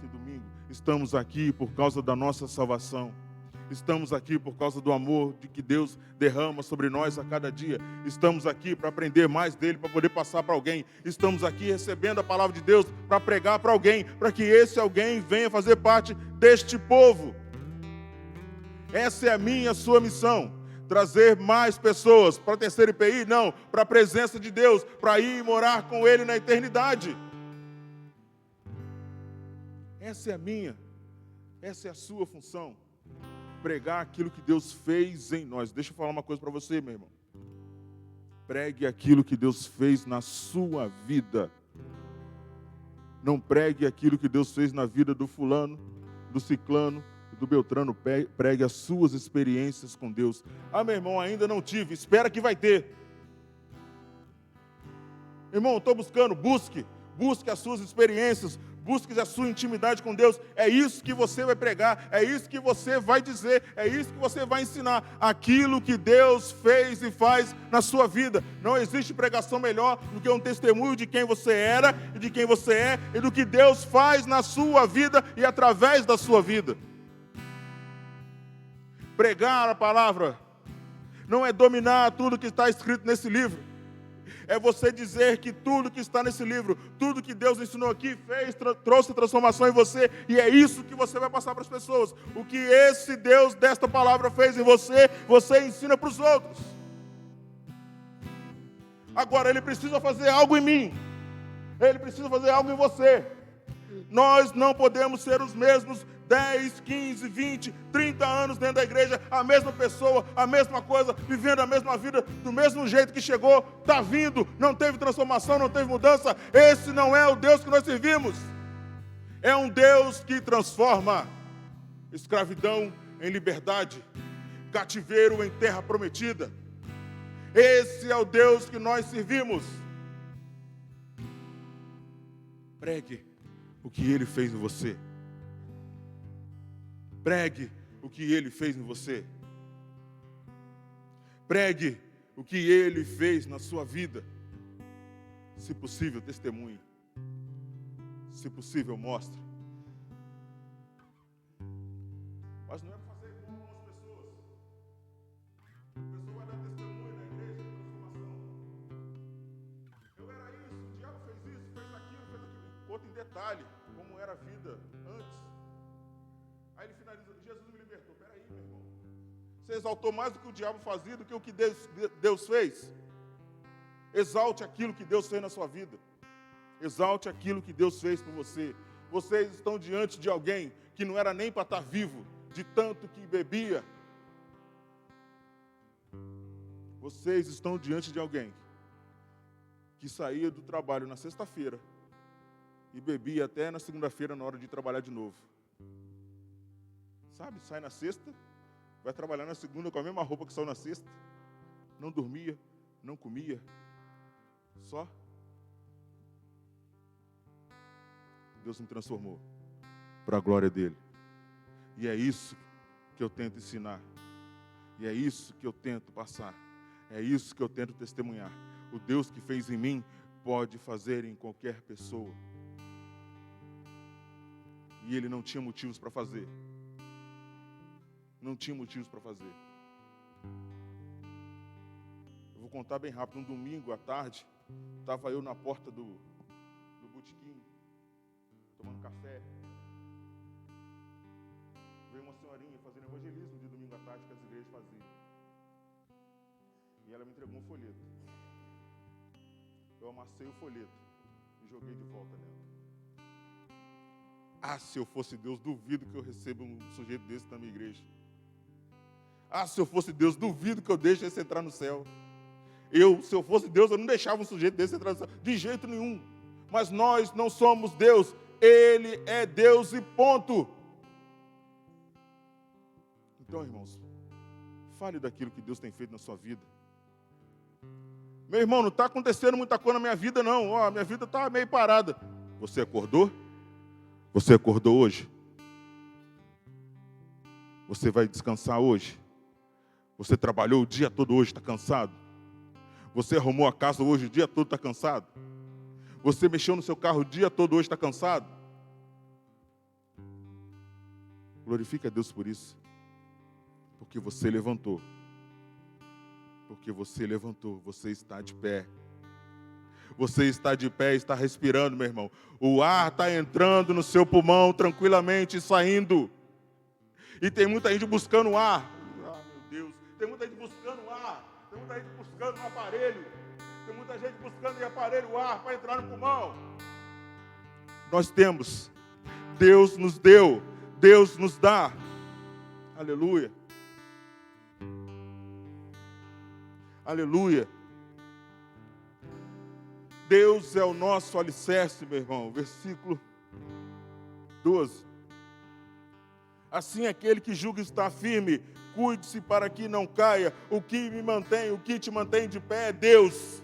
domingo. Estamos aqui por causa da nossa salvação. Estamos aqui por causa do amor de que Deus derrama sobre nós a cada dia. Estamos aqui para aprender mais dele, para poder passar para alguém. Estamos aqui recebendo a palavra de Deus para pregar para alguém, para que esse alguém venha fazer parte deste povo. Essa é a minha e a sua missão. Trazer mais pessoas para a terceira IPI? Não, para a presença de Deus, para ir morar com Ele na eternidade. Essa é a minha, essa é a sua função. Pregar aquilo que Deus fez em nós. Deixa eu falar uma coisa para você, meu irmão. Pregue aquilo que Deus fez na sua vida. Não pregue aquilo que Deus fez na vida do fulano, do ciclano, do beltrano. Pregue as suas experiências com Deus. Ah, meu irmão, ainda não tive. Espera que vai ter. Irmão, estou buscando. Busque as suas experiências. Busque a sua intimidade com Deus. É isso que você vai pregar. É isso que você vai dizer. É isso que você vai ensinar. Aquilo que Deus fez e faz na sua vida. Não existe pregação melhor do que um testemunho de quem você era e de quem você é e do que Deus faz na sua vida e através da sua vida. Pregar a palavra não é dominar tudo que está escrito nesse livro. É você dizer que tudo que está nesse livro, tudo que Deus ensinou aqui, fez, trouxe transformação em você, e é isso que você vai passar para as pessoas. O que esse Deus desta palavra fez em você, você ensina para os outros. Agora, Ele precisa fazer algo em mim. Ele precisa fazer algo em você. Nós não podemos ser os mesmos 10, 15, 20, 30 anos dentro da igreja, a mesma pessoa, a mesma coisa, vivendo a mesma vida, do mesmo jeito que chegou, está vindo, não teve transformação, não teve mudança. Esse não é o Deus que nós servimos. É um Deus que transforma escravidão em liberdade, cativeiro em terra prometida. Esse é o Deus que nós servimos. Pregue o que Ele fez em você. Pregue o que Ele fez em você. Pregue o que Ele fez na sua vida. Se possível, testemunhe. Se possível, mostre. Mas não é para fazer igual algumas pessoas. A pessoa vai dar testemunho na igreja de transformação. Eu era isso, o diabo fez isso, fez aquilo, fez aquilo. Conta em detalhe como era a vida antes. Aí ele finaliza, Jesus me libertou. Peraí, meu irmão. Você exaltou mais do que o diabo fazia, do que o que Deus fez. Exalte aquilo que Deus fez na sua vida. Exalte aquilo que Deus fez por você. Vocês estão diante de alguém que não era nem para estar vivo, de tanto que bebia. Vocês estão diante de alguém que saía do trabalho na sexta-feira e bebia até na segunda-feira na hora de trabalhar de novo. Sabe, sai na sexta, vai trabalhar na segunda com a mesma roupa que saiu na sexta. Não dormia, não comia, só. Deus me transformou para a glória dele. E é isso que eu tento ensinar. E é isso que eu tento passar. É isso que eu tento testemunhar. O Deus que fez em mim pode fazer em qualquer pessoa. E Ele não tinha motivos para fazer. Não tinha motivos para fazer. Eu vou contar bem rápido. Um domingo à tarde, estava eu na porta do botequim, tomando café. Veio uma senhorinha fazendo evangelismo de domingo à tarde que as igrejas faziam. E ela me entregou um folheto. Eu amassei o folheto e joguei de volta nela. Ah, se eu fosse Deus, duvido que eu receba um sujeito desse na minha igreja. Ah, se eu fosse Deus, duvido que eu deixe esse entrar no céu. Se eu fosse Deus, eu não deixava um sujeito desse entrar no céu. De jeito nenhum. Mas nós não somos Deus. Ele é Deus e ponto. Então, irmãos, fale daquilo que Deus tem feito na sua vida. Meu irmão, não está acontecendo muita coisa na minha vida, não. A minha vida está meio parada. Você acordou? Você acordou hoje? Você vai descansar hoje? Você trabalhou o dia todo hoje, está cansado? Você arrumou a casa hoje o dia todo, está cansado? Você mexeu no seu carro o dia todo hoje, está cansado? Glorifique a Deus por isso. Porque você levantou. Porque você levantou, você está de pé. Você está de pé, está respirando, meu irmão. O ar está entrando no seu pulmão tranquilamente e saindo. E tem muita gente buscando ar. Ah, meu Deus. Tem muita gente buscando ar. Tem muita gente buscando um aparelho. Tem muita gente buscando em aparelho o ar para entrar no pulmão. Nós temos. Deus nos deu. Deus nos dá. Aleluia. Aleluia. Deus é o nosso alicerce, meu irmão. Versículo 12. Assim, aquele que julga estar firme, cuide-se para que não caia. O que me mantém, o que te mantém de pé é Deus.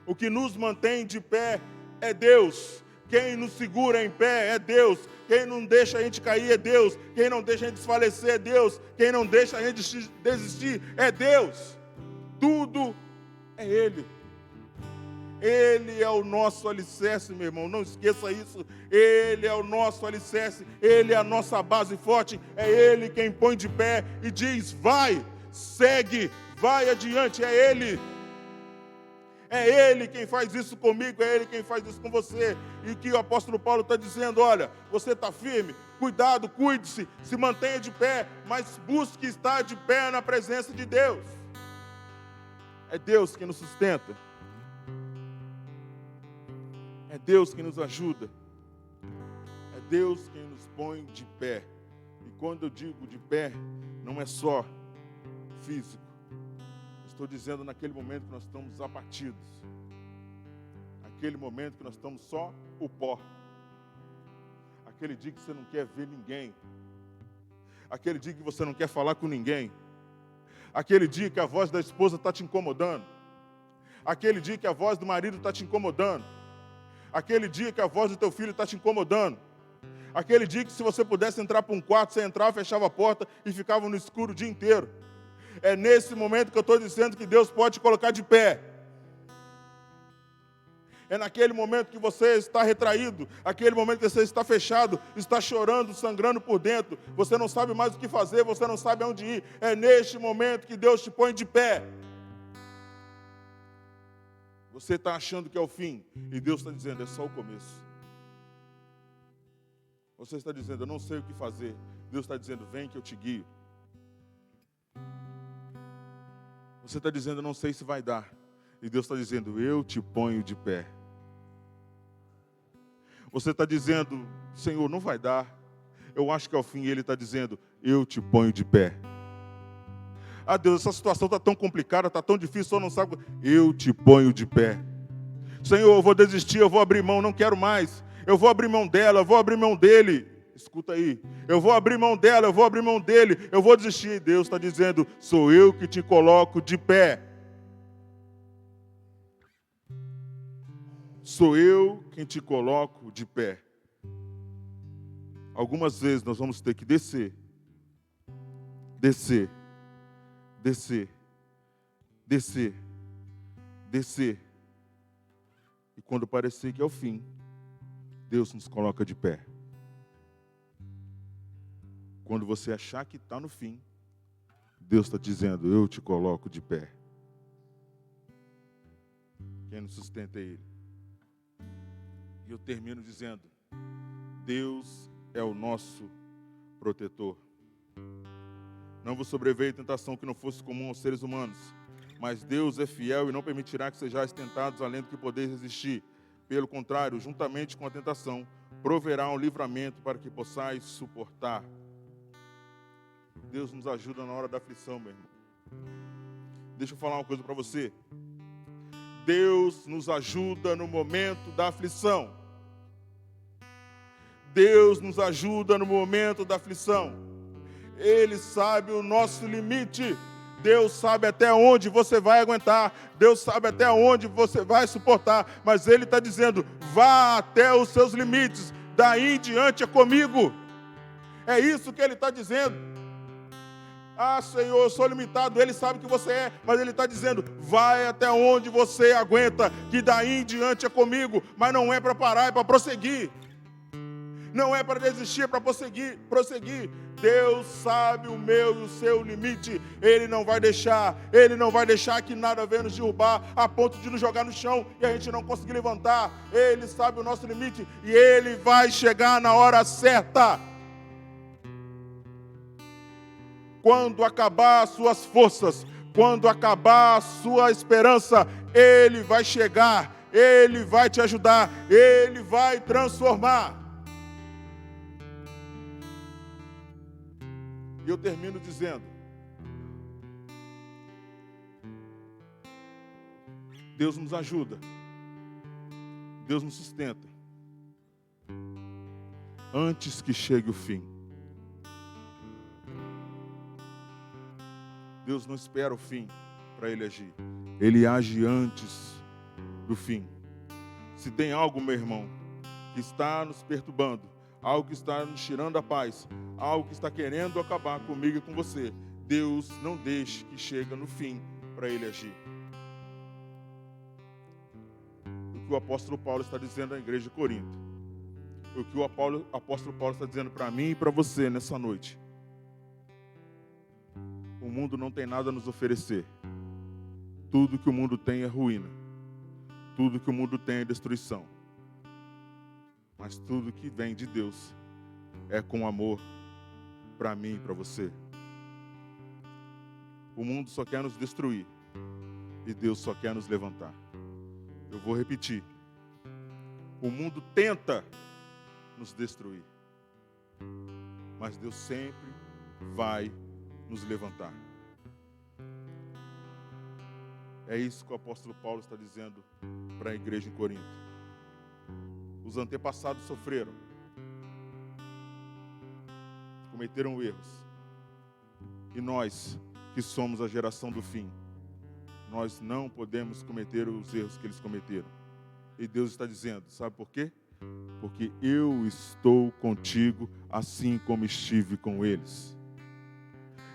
O que nos mantém de pé é Deus. Quem nos segura em pé é Deus. Quem não deixa a gente cair é Deus. Quem não deixa a gente desfalecer é Deus. Quem não deixa a gente desistir é Deus. Tudo é Ele. Ele é o nosso alicerce, meu irmão. Não esqueça isso. Ele é o nosso alicerce. Ele é a nossa base forte. É Ele quem põe de pé e diz: vai, segue, vai adiante. É Ele. É Ele quem faz isso comigo. É Ele quem faz isso com você. E que o apóstolo Paulo está dizendo: olha, você está firme, cuidado, cuide-se, se mantenha de pé, mas busque estar de pé na presença de Deus. É Deus quem nos sustenta. É Deus quem nos ajuda. É Deus quem nos põe de pé. E quando eu digo de pé, não é só físico. Estou dizendo naquele momento que nós estamos abatidos. Aquele momento que nós estamos só o pó. Aquele dia que você não quer ver ninguém. Aquele dia que você não quer falar com ninguém. Aquele dia que a voz da esposa está te incomodando. Aquele dia que a voz do marido está te incomodando. Aquele dia que a voz do teu filho está te incomodando. Aquele dia que se você pudesse entrar para um quarto, você entrava, fechava a porta e ficava no escuro o dia inteiro. É nesse momento que eu estou dizendo que Deus pode te colocar de pé. É naquele momento que você está retraído, aquele momento que você está fechado, está chorando, sangrando por dentro, você não sabe mais o que fazer, você não sabe aonde ir. É neste momento que Deus te põe de pé. Você está achando que é o fim, e Deus está dizendo: é só o começo. Você está dizendo: eu não sei o que fazer. Deus está dizendo: vem que eu te guio. Você está dizendo: eu não sei se vai dar. E Deus está dizendo: eu te ponho de pé. Você está dizendo: Senhor, não vai dar. Eu acho que é o fim. E Ele está dizendo: eu te ponho de pé. Ah, Deus, essa situação está tão complicada, está tão difícil, eu não sabe. Eu te ponho de pé. Senhor, eu vou desistir, eu vou abrir mão, não quero mais. Eu vou abrir mão dela, eu vou abrir mão dele. Escuta aí. Eu vou abrir mão dela, eu vou abrir mão dele. Eu vou desistir. Deus está dizendo: sou eu que te coloco de pé. Sou eu quem te coloco de pé. Algumas vezes nós vamos ter que descer. Descer. Descer, descer, descer. E quando parecer que é o fim, Deus nos coloca de pé. Quando você achar que está no fim, Deus está dizendo: eu te coloco de pé. Quem nos sustenta é Ele. E eu termino dizendo: Deus é o nosso protetor. Não vos sobreveio tentação que não fosse comum aos seres humanos, mas Deus é fiel e não permitirá que sejais tentados além do que podeis resistir. Pelo contrário, juntamente com a tentação, proverá um livramento para que possais suportar. Deus nos ajuda na hora da aflição, meu irmão. Deixa eu falar uma coisa para você. Deus nos ajuda no momento da aflição. Deus nos ajuda no momento da aflição. Ele sabe o nosso limite. Deus sabe até onde você vai aguentar. Deus sabe até onde você vai suportar. Mas Ele está dizendo: vá até os seus limites. Daí em diante é comigo. É isso que Ele está dizendo. Ah, Senhor, eu sou limitado. Ele sabe que você é. Mas Ele está dizendo: vai até onde você aguenta. Que daí em diante é comigo. Mas não é para parar, é para prosseguir. Não é para desistir, é para prosseguir. Deus sabe o meu e o seu limite. Ele não vai deixar que nada venha nos derrubar a ponto de nos jogar no chão e a gente não conseguir levantar. Ele sabe o nosso limite e Ele vai chegar na hora certa. Quando acabar as suas forças, quando acabar a sua esperança, Ele vai chegar, Ele vai te ajudar, Ele vai transformar. E eu termino dizendo: Deus nos ajuda Deus nos sustenta antes que chegue o fim. Deus não espera o fim para Ele agir. Ele age antes do fim. Se tem algo, meu irmão, que está nos perturbando, algo que está nos tirando a paz, algo que está querendo acabar comigo e com você, Deus não deixe que chegue no fim para Ele agir. O que o apóstolo Paulo está dizendo à igreja de Corinto, o que o apóstolo Paulo está dizendo para mim e para você nessa noite. O mundo não tem nada a nos oferecer. Tudo que o mundo tem é ruína. Tudo que o mundo tem é destruição. Mas tudo que vem de Deus é com amor para mim e para você. O mundo só quer nos destruir e Deus só quer nos levantar. Eu vou repetir. O mundo tenta nos destruir, mas Deus sempre vai nos levantar. É isso que o apóstolo Paulo está dizendo para a igreja em Corinto. Os antepassados sofreram, cometeram erros, e nós, que somos a geração do fim, nós não podemos cometer os erros que eles cometeram. E Deus está dizendo, sabe por quê? Porque eu estou contigo assim como estive com eles.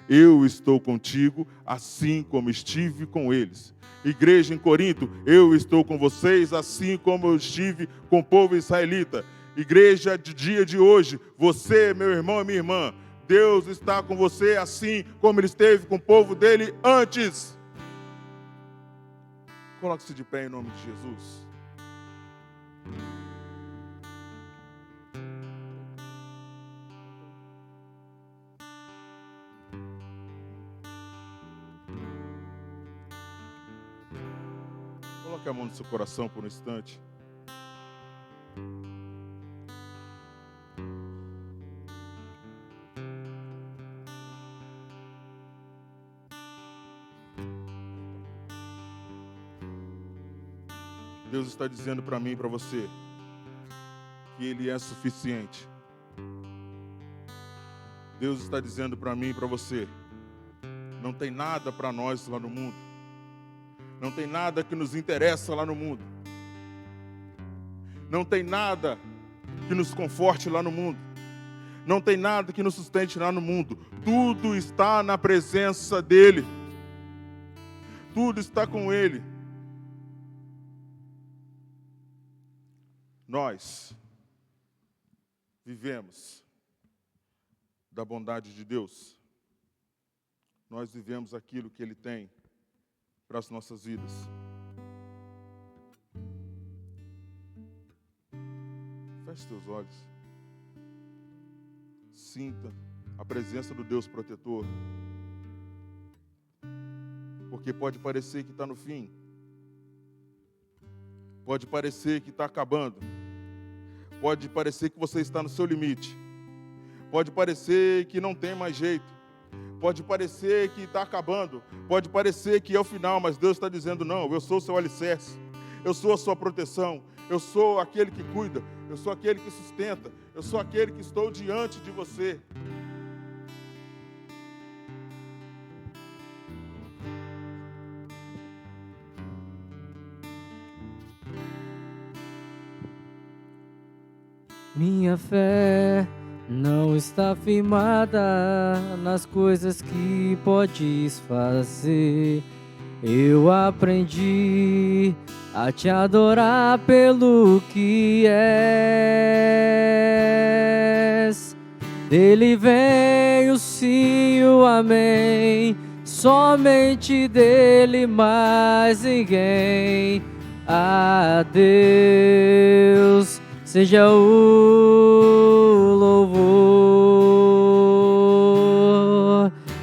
Eu estou contigo assim como estive com eles. Igreja em Corinto, eu estou com vocês assim como eu estive com o povo israelita. Igreja de dia de hoje, você, meu irmão e minha irmã, Deus está com você assim como Ele esteve com o povo dele antes. Coloque-se de pé em nome de Jesus. Coloque a mão no seu coração por um instante. Deus está dizendo para mim e para você que Ele é suficiente. Deus está dizendo para mim e para você, não tem nada para nós lá no mundo. Não tem nada que nos interessa lá no mundo. Não tem nada que nos conforte lá no mundo. Não tem nada que nos sustente lá no mundo. Tudo está na presença dEle. Tudo está com Ele. Nós vivemos da bondade de Deus. Nós vivemos aquilo que Ele tem para as nossas vidas. Feche seus olhos. Sinta a presença do Deus protetor. Porque pode parecer que está no fim. Pode parecer que está acabando. Pode parecer que você está no seu limite. Pode parecer que não tem mais jeito. Pode parecer que está acabando. Pode parecer que é o final, mas Deus está dizendo, não, eu sou o seu alicerce. Eu sou a sua proteção. Eu sou aquele que cuida. Eu sou aquele que sustenta. Eu sou aquele que estou diante de você. Minha fé não está firmada nas coisas que podes fazer. Eu aprendi a te adorar pelo que és. Dele vem o sim e o amém, somente dele, mais ninguém. A Deus seja o louvor.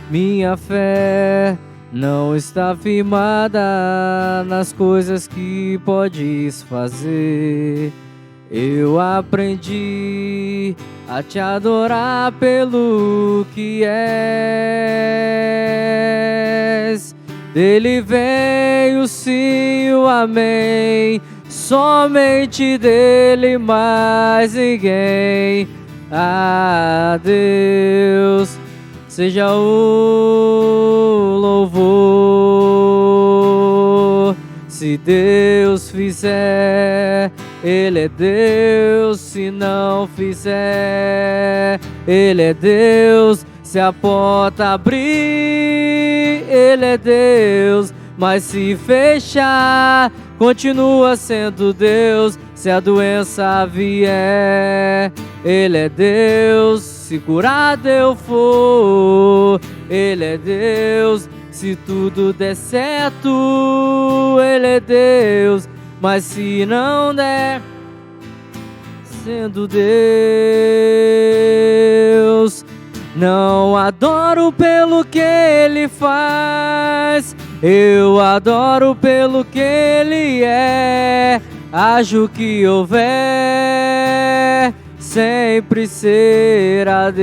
Minha fé não está firmada nas coisas que podes fazer. Eu aprendi a te adorar pelo que és. Dele vem o sim e o amém, somente dele, mais ninguém. A Deus seja o louvor. Se Deus fizer, Ele é Deus. Se não fizer, Ele é Deus. Se a porta abrir, Ele é Deus. Mas se fechar, continua sendo Deus. Se a doença vier, Ele é Deus. Se curado eu for, Ele é Deus. Se tudo der certo, Ele é Deus. Mas se não der, sendo Deus. Não adoro pelo que Ele faz, eu adoro pelo que Ele é. Haja o que houver, sempre será Deus.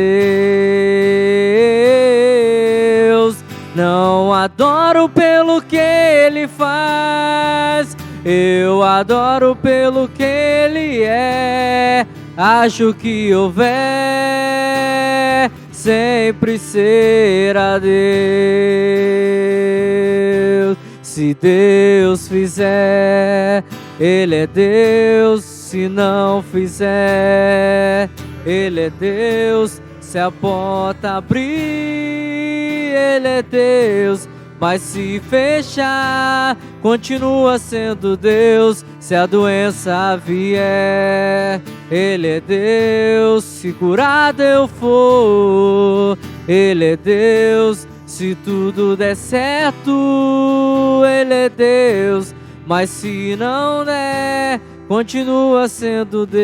Não adoro pelo que Ele faz, eu adoro pelo que Ele é. Haja o que houver, sempre será Deus. Se Deus fizer, Ele é Deus. Se não fizer, Ele é Deus. Se a porta abrir, Ele é Deus. Mas se fechar, continua sendo Deus. Se a doença vier, Ele é Deus. Se curado eu for, Ele é Deus. Se tudo der certo, Ele é Deus. Mas se não der, continua sendo Deus.